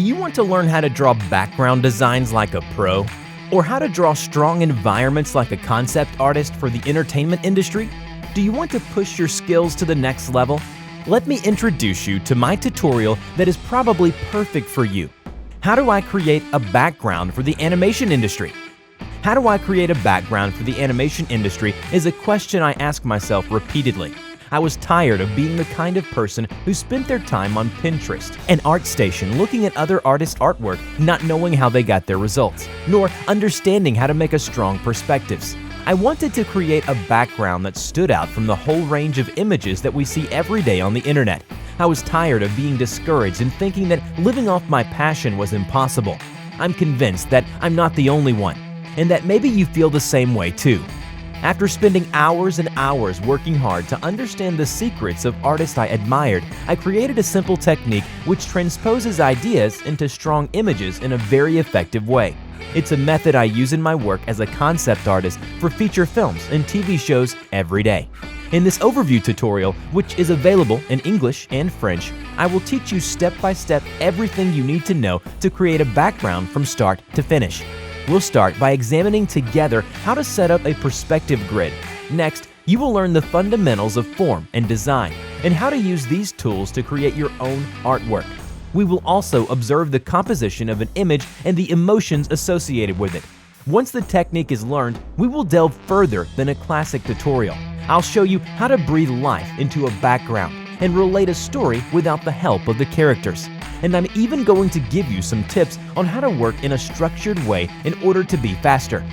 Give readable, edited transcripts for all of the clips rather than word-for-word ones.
Do you want to learn how to draw background designs like a pro? Or how to draw strong environments like a concept artist for the entertainment industry? Do you want to push your skills to the next level? Let me introduce you to my tutorial that is probably perfect for you. How do I create a background for the animation industry? How do I create a background for the animation industry is a question I ask myself repeatedly. I was tired of being the kind of person who spent their time on Pinterest and ArtStation looking at other artists' artwork, not knowing how they got their results, nor understanding how to make a strong perspectives. I wanted to create a background that stood out from the whole range of images that we see every day on the internet. I was tired of being discouraged and thinking that living off my passion was impossible. I'm convinced that I'm not the only one, and that maybe you feel the same way too. After spending hours and hours working hard to understand the secrets of artists I admired, I created a simple technique which transposes ideas into strong images in a very effective way. It's a method I use in my work as a concept artist for feature films and TV shows every day. In this overview tutorial, which is available in English and French, I will teach you step by step everything you need to know to create a background from start to finish. We'll start by examining together how to set up a perspective grid. Next, you will learn the fundamentals of form and design and how to use these tools to create your own artwork. We will also observe the composition of an image and the emotions associated with it. Once the technique is learned, we will delve further than a classic tutorial. I'll show you how to breathe life into a background and relate a story without the help of the characters. And I'm even going to give you some tips on how to work in a structured way in order to be faster.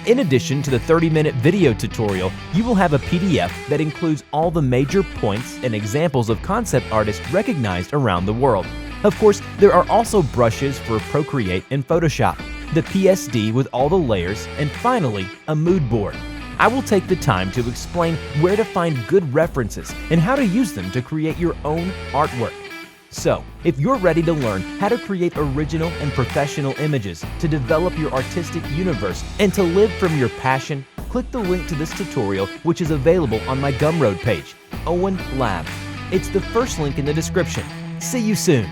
In addition to the 30-minute video tutorial, you will have a PDF that includes all the major points and examples of concept artists recognized around the world. Of course, there are also brushes for Procreate and Photoshop, the PSD with all the layers, and finally, a mood board. I will take the time to explain where to find good references and how to use them to create your own artwork. So, if you're ready to learn how to create original and professional images, to develop your artistic universe, and to live from your passion, click the link to this tutorial, which is available on my Gumroad page, Owen Lab. It's the first link in the description. See you soon.